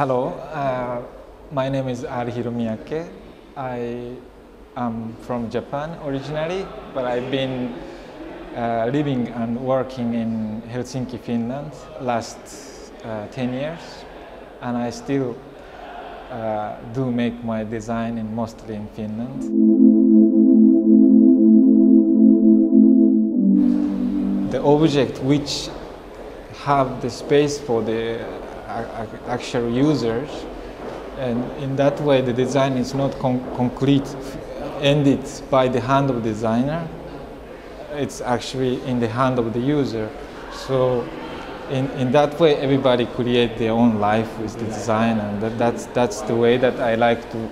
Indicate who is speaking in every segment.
Speaker 1: Hello, my name is Arihiro Miyake. I am from Japan originally, but I've been living and working in Helsinki, Finland last 10 years, and I still do make my design mostly in Finland. The object which have the space for the actual users, and in that way the design is not concrete, ended by the hand of the designer. It's actually in the hand of the user. So in that way everybody create their own life with the design, and that's the way that I like to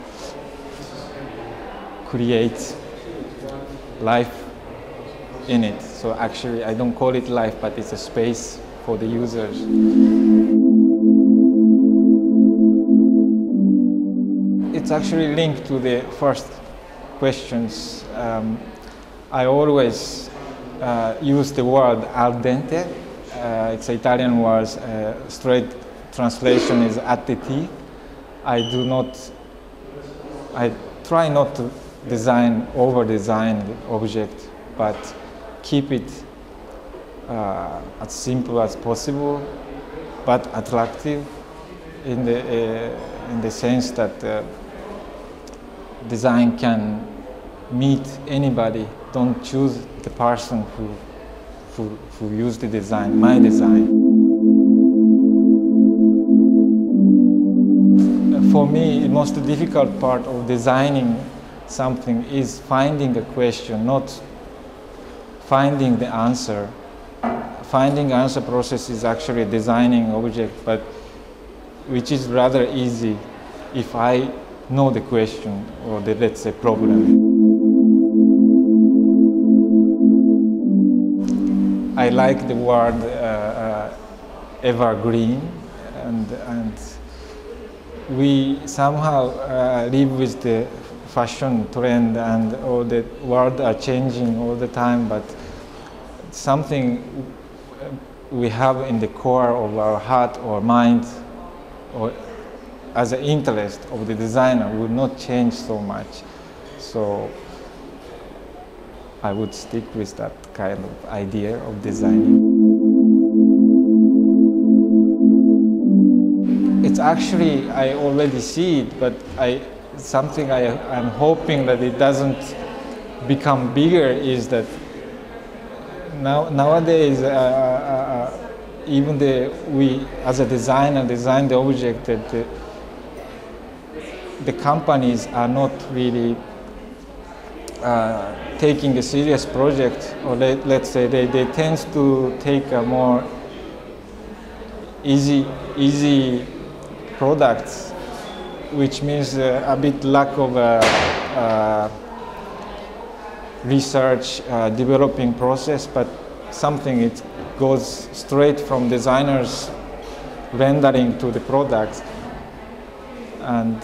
Speaker 1: create life in it. So actually I don't call it life, but it's a space for the users. It's actually linked to the first questions. I always use the word al dente. It's an Italian word. Straight translation is at the T. I try not to over-design the object, but keep it as simple as possible, but attractive in the sense that design can meet anybody. Don't choose the person who used the design, my design. For me, the most difficult part of designing something is finding a question, not finding the answer. Finding answer process is actually designing object, but which is rather easy if I know the question or the, let's say, problem. I like the word evergreen, and we somehow live with the fashion trend, and all the world are changing all the time, but something we have in the core of our heart or mind or as an interest of the designer will not change so much. So I would stick with that kind of idea of designing. It's actually, I already see it, but something I'm hoping that it doesn't become bigger is that nowadays even we as a designer design the object that the companies are not really taking a serious project, or let's say they tend to take a more easy products, which means a bit lack of research, developing process, but something it goes straight from designers rendering to the products. And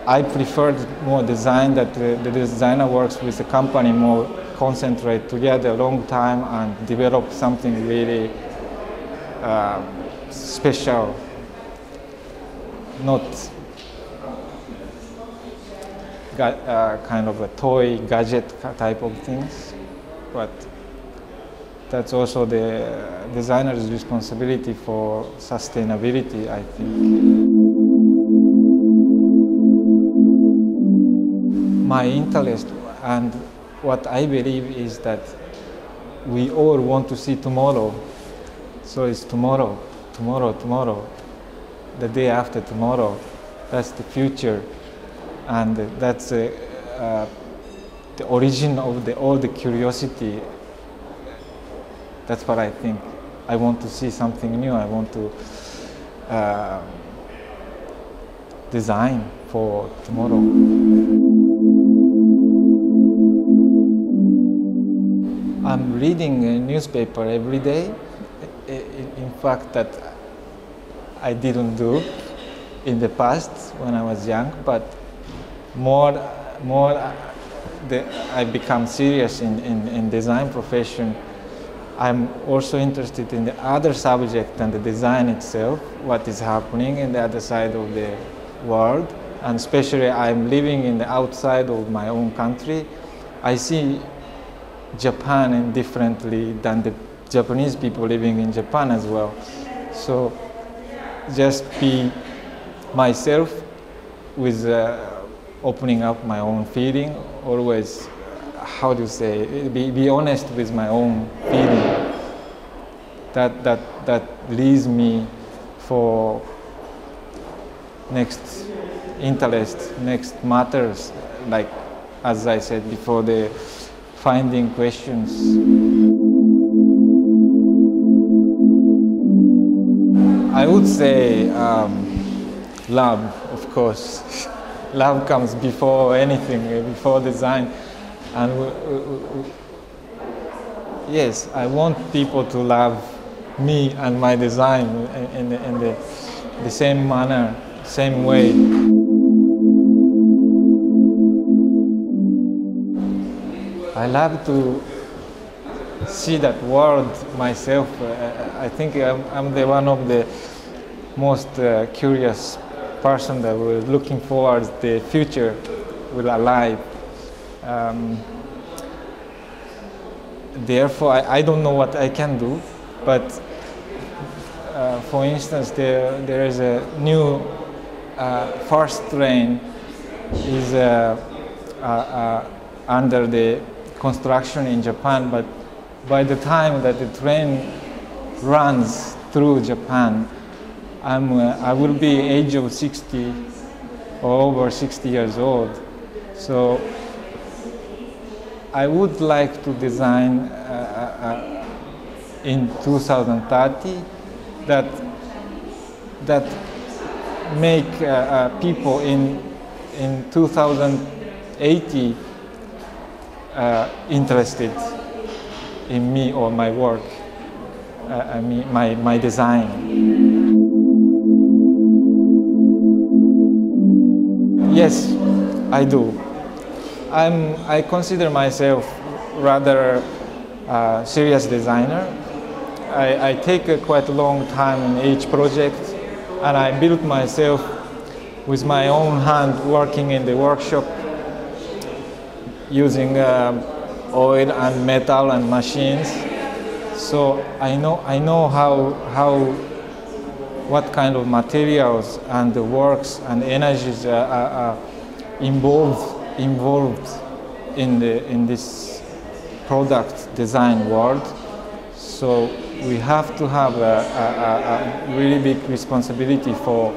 Speaker 1: I prefer more design that the designer works with the company more, concentrate together a long time and develop something really special, not kind of a toy gadget type of things, but that's also the designer's responsibility for sustainability, I think. My interest and what I believe is that we all want to see tomorrow. So it's tomorrow, tomorrow, tomorrow, the day after tomorrow. That's the future, and that's the origin of all the curiosity. That's what I think. I want to see something new. I want to design for tomorrow. I'm reading a newspaper every day. In fact, that I didn't do in the past when I was young, but more I become serious in design profession. I'm also interested in the other subject and the design itself, what is happening in the other side of the world. And especially I'm living in the outside of my own country. I see Japan differently than the Japanese people living in Japan as well. So just be myself with opening up my own feeling, always, how do you say, be honest with my own feeling. That leads me for next interest, next matters, like as I said before, the finding questions. I would say love, of course. Love comes before anything, before design. And yes, I want people to love me and my design in the same manner, same way. I love to see that world myself. I think I'm the one of the most curious person that was looking forward the future will alive. Therefore, I don't know what I can do, but for instance, there is a new first train is under the construction in Japan, but by the time that the train runs through Japan, I will be age of 60 or over 60 years old. So I would like to design in 2030 that make people in 2080 interested in me or my work, my design. Yes, I do. I consider myself rather a serious designer. I take quite a long time in each project, and I built myself with my own hand, working in the workshop, using oil and metal and machines. So I know what kind of materials and the works and energies are involved in this product design world. So we have to have a really big responsibility for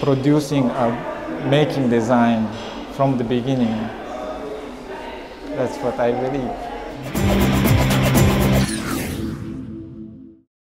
Speaker 1: producing making design from the beginning. That's what I believe.